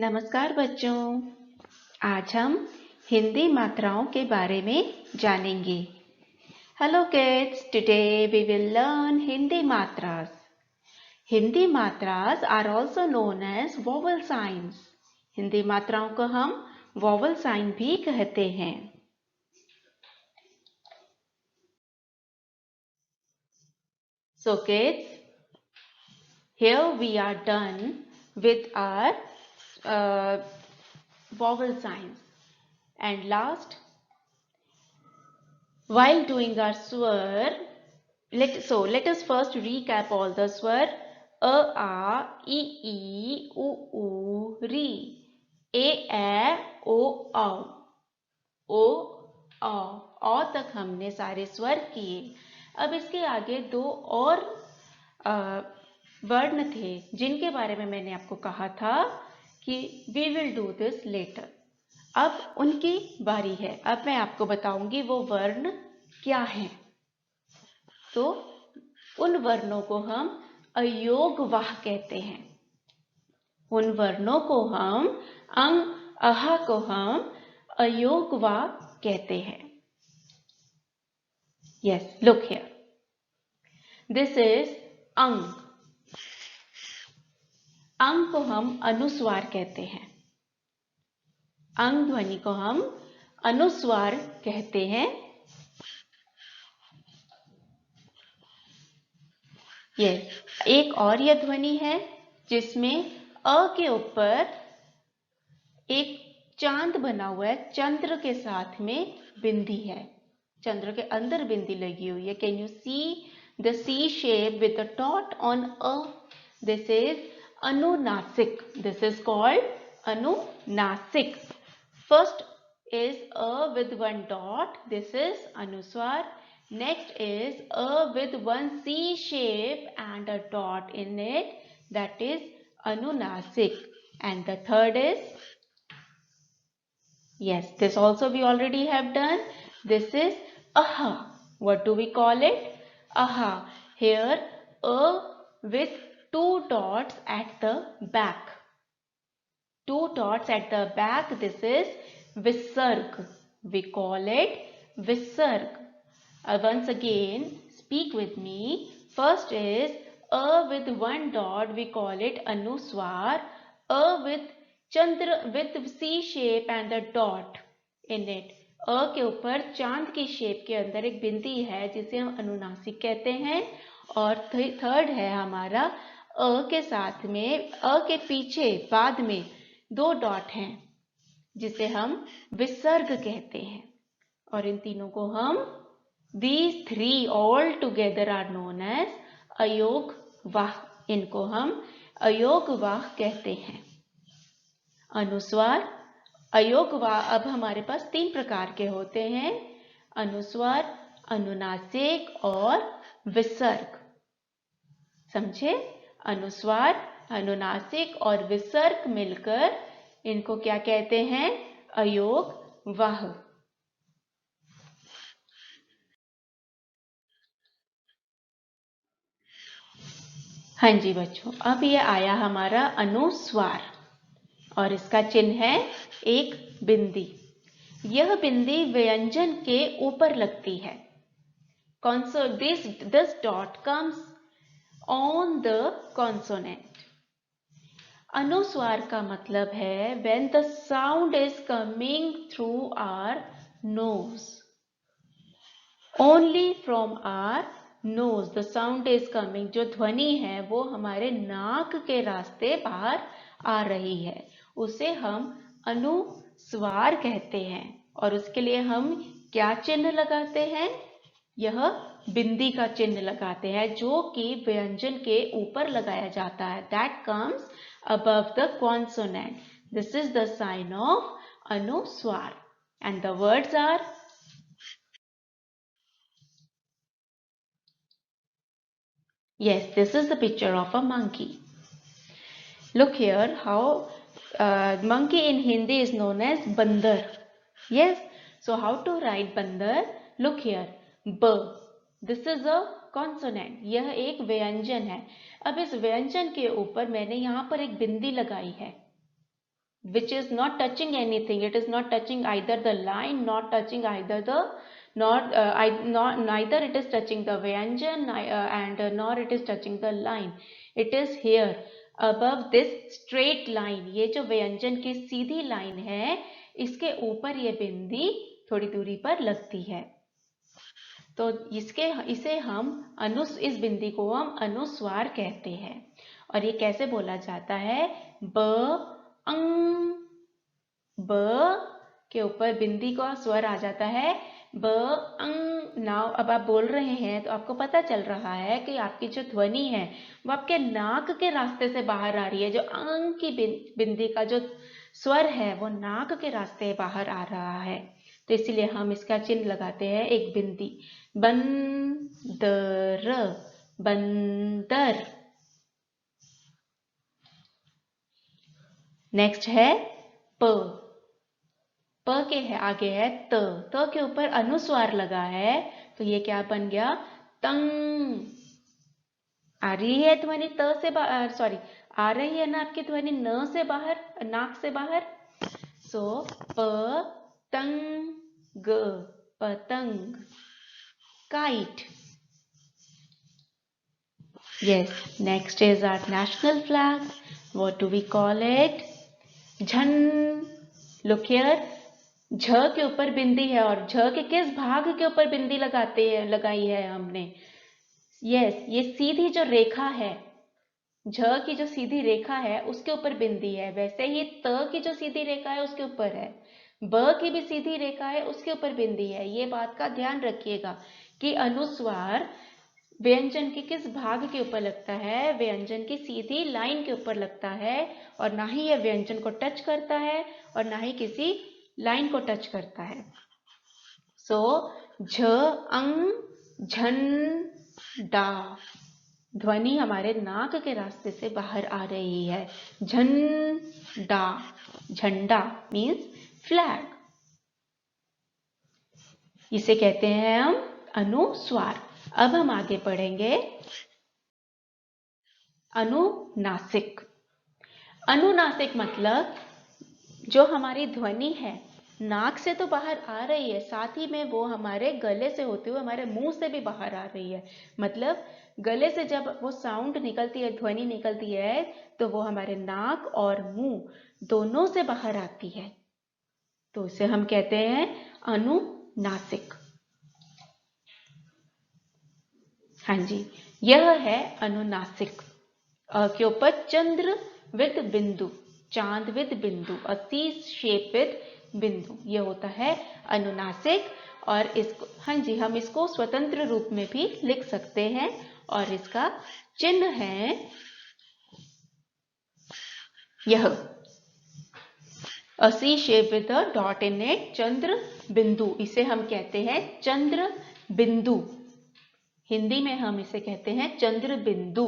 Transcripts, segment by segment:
नमस्कार बच्चों। आज हम हिंदी मात्राओं के बारे में जानेंगे। Hello kids, today we will learn Hindi matras. Hindi matras are also known as vowel signs. Hindi मात्राओं को हम vowel sign भी कहते हैं। So kids, here we are done with our vowel signs. And last, while doing our swar, let us first recap all the swar: a, e, u, ri, a, o, o, औ तक हमने सारे स्वर किए। अब इसके आगे दो और वर्ण थे जिनके बारे में मैंने आपको कहा था कि we will do this letter. अब उनकी बारी है। अब मैं आपको बताऊंगी वो वर्ण क्या हैं। तो उन वर्णों को हम अयोगवाह कहते हैं। उन वर्णों को हम अहा को हम अयोगवाह कहते हैं। Yes, look here, this is अंग। अंग को हम अनुस्वार कहते हैं। अंग ध्वनि को हम अनुस्वार कहते हैं। यस, एक और यह ध्वनि है जिसमें अ के ऊपर एक चांद बना हुआ है, चंद्र के साथ में बिंदी है, चंद्र के अंदर बिंदी लगी हुई है। Can you see the C shape with the dot on a? This is anunasik. This is called anunasik. First is a with one dot. This is anuswar. Next is a with one C shape and a dot in it. That is anunasik. And the third is, yes, this also we already have done. This is aha. What do we call it? Aha. Here a with two dots at the back. Two dots at the back. This is visarg. We call it visarg. Once again, speak with me. First is a with one dot. We call it anuswar. A with chandra with C shape and the dot in it. अ के ऊपर चांद की shape के अंदर एक बिंदी है जिसे हम अनुनासिक कहते हैं। और थर्ड है हमारा अ के साथ में, अ के पीछे बाद में दो डॉट हैं जिसे हम विसर्ग कहते हैं। और इन तीनों को हम, these three all together are known as अयोगवाह. इनको हम अयोगवाह कहते हैं। अनुस्वार, अयोगवाह अब हमारे पास तीन प्रकार के होते हैं: अनुस्वार, अनुनासिक और विसर्ग। समझे? अनुस्वार, अनुनासिक और विसर्ग मिलकर इनको क्या कहते हैं? अयोगवाह। हाँ जी बच्चों, अब ये आया हमारा अनुस्वार और इसका चिन्ह है एक बिंदी। यह बिंदी व्यंजन के ऊपर लगती है। This dot comes on the consonant. अनुस्वार का मतलब है when the sound is coming through our nose. Only from our nose the sound is coming. जो ध्वनि है वो हमारे नाक के रास्ते बाहर आ रही है, उसे हम अनुस्वार कहते हैं। और उसके लिए हम क्या चिन्ह लगाते हैं? यह बिंदी का चिन्ह लगाते हैं जो कि व्यंजन के ऊपर लगाया जाता है। That comes above the consonant. This is the sign of anuswar. And the words are, yes, this is the picture of a monkey. Look here how monkey in Hindi is known as bandar. Yes, so how to write bandar? Look here, b. This is a consonant. यह एक व्यंजन है। अब इस व्यंजन के ऊपर मैंने यहाँ पर एक बिंदी लगाई है। which is not touching anything. It is not touching either the line, not touching either the neither it is touching the vyanjan and nor it is touching the line. It is here above this straight line. ये जो व्यंजन की सीधी line है, इसके ऊपर ये बिंदी थोड़ी दूरी पर लगती है. तो इसे हम इस बिंदी को हम अनुस्वार कहते हैं. और ये कैसे बोला जाता है? ब अंग. ब के ऊपर बिंदी का स्वर आ जाता है ब अंग. नाउ अब आप बोल रहे हैं तो आपको पता चल रहा है कि आपकी जो ध्वनि है वो आपके नाक के रास्ते से बाहर आ रही है. जो अंग की बिंदी का जो स्वर है वो नाक के रास्ते बाहर आ रहा है. तो इसलिए हम इसका चिन्ह लगाते हैं एक बिंदी. बंदर, बंदर. नेक्स्ट है प. प के है आगे है त. त के ऊपर अनुस्वार लगा है तो ये क्या बन गया? तंग. आ रही है ध्वनि त से बाहर, सॉरी आ रही है ना आपकी ध्वनि न से बाहर, नाक से बाहर. सो प तंग, पतंग. Kite. Yes, next is our national flag. What do we call it? झन. Look here. झ के ऊपर बिंदी है और झ के किस भाग के ऊपर बिंदी लगाई है हमने? यस, ये सीधी जो रेखा है, झ की जो सीधी रेखा है उसके ऊपर बिंदी है. वैसे ही त की जो सीधी रेखा है उसके ऊपर है. ब की भी सीधी रेखा है उसके ऊपर बिंदी है. ये बात का ध्यान रखिएगा कि अनुस्वार व्यंजन के किस भाग के ऊपर लगता है? व्यंजन की सीधी लाइन के ऊपर लगता है और ना ही यह व्यंजन को टच करता है और ना ही किसी लाइन को टच करता है. सो झ अंग झन डा. ध्वनि हमारे नाक के रास्ते से बाहर आ रही है. झंडा. झंडा मीन्स फ्लैग. इसे कहते हैं हम अनुस्वार. अब हम आगे पढ़ेंगे अनुनासिक. अनुनासिक मतलब जो हमारी ध्वनि है नाक से तो बाहर आ रही है, साथ ही में वो हमारे गले से होते हुए हमारे मुंह से भी बाहर आ रही है. मतलब गले से जब वो साउंड निकलती है, ध्वनि निकलती है, तो वो हमारे नाक और मुंह दोनों से बाहर आती है. तो इसे हम कहते हैं अनुनासिक. हाँ जी, यह है अनुनासिक. के ऊपर चंद्र विद बिंदु, चांद विद बिंदु, अ सी शेप विद बिंदु, ये होता है अनुनासिक. और इसको, हाँ जी, हम इसको स्वतंत्र रूप में भी लिख सकते हैं और इसका चिन्ह है यह, a C shape with a dot in it, चंद्र बिंदु. इसे हम कहते हैं चंद्र बिंदु. हिंदी में हम इसे कहते हैं चंद्र बिंदु.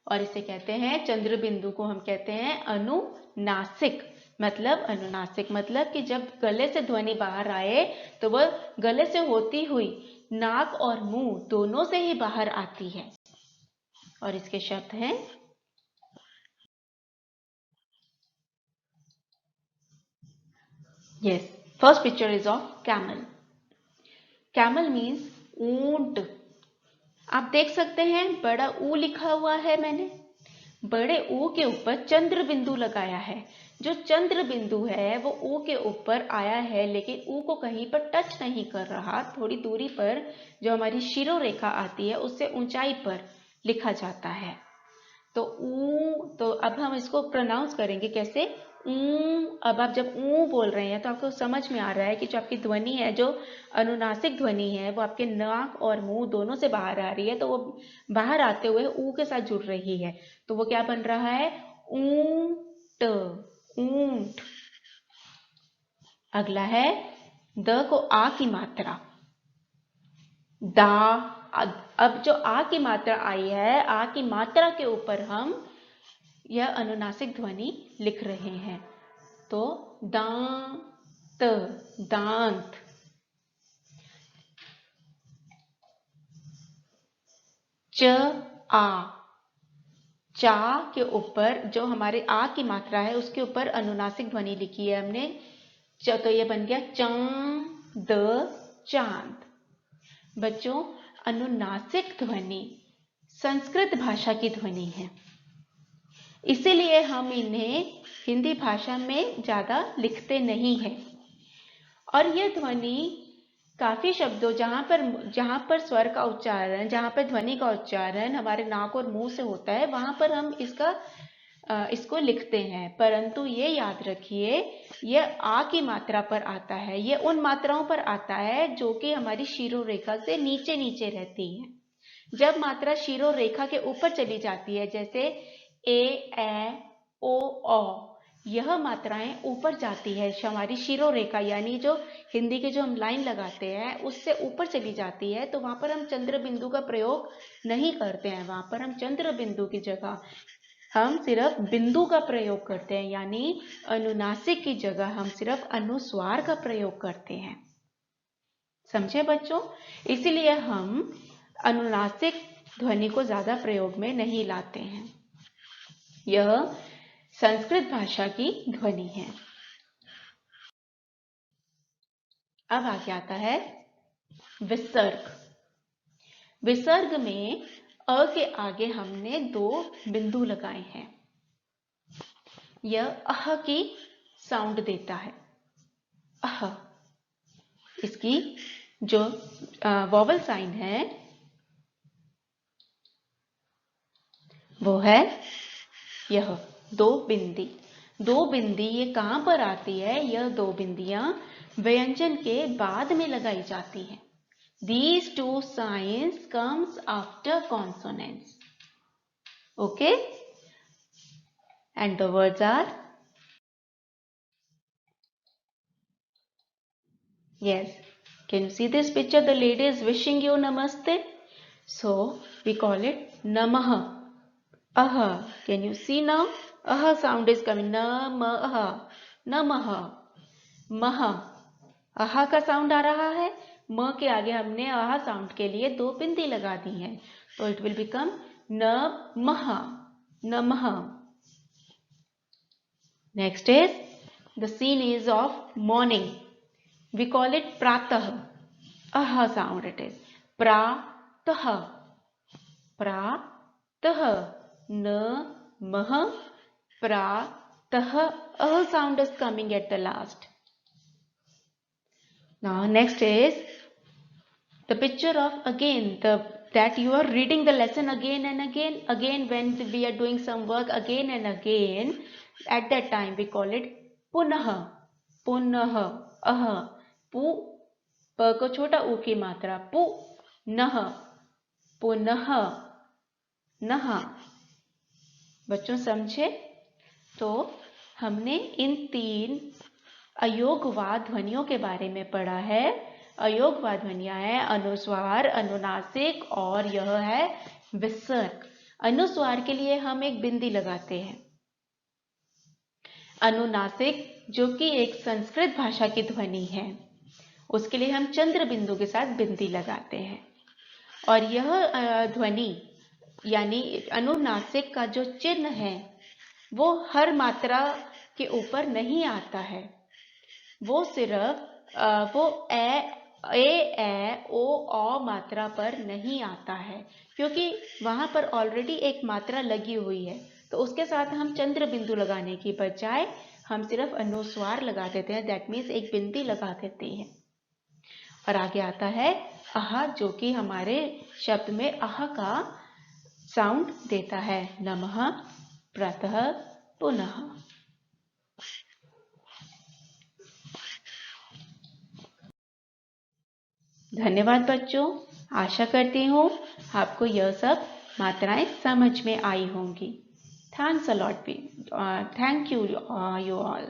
और इसे कहते हैं चंद्र बिंदु को हम कहते हैं अनुनासिक. मतलब अनुनासिक मतलब कि जब गले से ध्वनि बाहर आए तो वह गले से होती हुई नाक और मुंह दोनों से ही बाहर आती है. और इसके शब्द हैं yes, first picture is of camel. Camel means ऊंट. आप देख सकते हैं बड़ा ऊ लिखा हुआ है मैंने. बड़े ऊ के ऊपर चंद्र बिंदु लगाया है. जो चंद्र बिंदु है वो ऊ के ऊपर आया है, लेकिन ऊ को कहीं पर टच नहीं कर रहा. थोड़ी दूरी पर जो हमारी शिरो रेखा आती है उससे ऊंचाई पर लिखा जाता है. तो ऊ, तो अब हम इसको प्रोनाउंस करेंगे कैसे? ऊ. अब आप जब ऊ बोल रहे हैं तो आपको समझ में आ रहा है कि जो आपकी ध्वनि है, जो अनुनासिक ध्वनि है, वो आपके नाक और मुंह दोनों से बाहर आ रही है. तो वो बाहर आते हुए ऊ के साथ जुड़ रही है. तो वो क्या बन रहा है? ऊंट. ऊंट. अगला है द को आ की मात्रा, दा. अब जो आ की मात्रा आई है, आ की मात्रा के ऊपर हम यह अनुनासिक ध्वनि लिख रहे हैं. तो दांत, दांत. च आ, चा के ऊपर जो हमारे आ की मात्रा है उसके ऊपर अनुनासिक ध्वनि लिखी है हमने, तो ये बन गया चंद चांद। बच्चों, अनुनासिक ध्वनि संस्कृत भाषा की ध्वनि है, इसीलिए हम इन्हें हिंदी भाषा में ज्यादा लिखते नहीं हैं। और यह ध्वनि काफी शब्दों जहां पर स्वर का उच्चारण, जहां पर ध्वनि का उच्चारण हमारे नाक और मुंह से होता है, वहां पर हम इसको लिखते हैं। परंतु ये याद रखिए, यह आ की मात्रा पर आता है, ये उन मात्राओं पर आता है जो कि हमारी शिरोरेखा से नीचे नीचे रहती है। जब मात्रा शिरोरेखा के ऊपर चली जाती है, जैसे ए, ओ, औ, यह मात्राएं ऊपर जाती है, हमारी शिरोरेखा यानी जो हिंदी के जो हम लाइन लगाते हैं उससे ऊपर चली जाती है, तो वहां पर हम चंद्र बिंदु का प्रयोग नहीं करते हैं। वहां पर हम चंद्र बिंदु की जगह हम सिर्फ बिंदु का प्रयोग करते हैं, यानी अनुनासिक की जगह हम सिर्फ अनुस्वार का प्रयोग करते हैं। समझे बच्चों? इसीलिए हम अनुनासिक ध्वनि को ज्यादा प्रयोग में नहीं लाते हैं। यह संस्कृत भाषा की ध्वनि है। अब आगे आता है विसर्ग। विसर्ग में अ के आगे हमने 2 बिंदु लगाए हैं। यह अह की साउंड देता है, अह। इसकी जो वॉवल साइन है वो है यह 2 बिंदी। 2 बिंदी ये कहां पर आती है? यह 2 बिंदियां व्यंजन के बाद में लगाई जाती हैं। These 2 signs comes after consonants. Okay? And the words are, yes, can you see this picture? The lady is wishing you namaste. So we call it namah. Aha. Can you see now? Aha sound is coming. Namah. Namah. Maha. aha का sound आ रहा है, म के आगे हमने आहा sound के लिए 2 बिंदी लगा दी हैं, तो it will become namah, namah. Next is the scene is of morning. We call it pratah. आहा साउंड इट इज प्रातः, प्रातः, नमः, प्रातः। आह sound is coming at the last. Now next is the picture of again that you are reading the lesson again and again when we are doing some work again and again, at that time we call it punah, punah, ah, pu, प को छोटा ऊ की मात्रा, पु, नह, पुनः, नह। बच्चों समझे? तो हमने इन 3 अयोगवाद ध्वनियों के बारे में पढ़ा है। अयोगवाद ध्वनियां है अनुस्वार, अनुनासिक और यह है विसर्ग। अनुस्वार के लिए हम एक बिंदी लगाते हैं। अनुनासिक जो कि एक संस्कृत भाषा की ध्वनि है, उसके लिए हम चंद्र बिंदु के साथ बिंदी लगाते हैं। और यह ध्वनि यानी अनुनासिक का जो चिन्ह है वो हर मात्रा के ऊपर नहीं आता है, वो सिर्फ वो ए, ओ, औ मात्रा पर नहीं आता है, क्योंकि वहां पर ऑलरेडी एक मात्रा लगी हुई है। तो उसके साथ हम चंद्र बिंदु लगाने की बजाय हम सिर्फ अनुस्वार लगा देते हैं, दैट मीन्स एक बिंदी लगा देते हैं। और आगे आता है आह, जो कि हमारे शब्द में आह का साउंड देता है, नमः, प्रातः, पुनः। धन्यवाद बच्चों, आशा करती हूँ आपको यह सब मात्राएं समझ में आई होंगी। Thanks a lot, thank you all.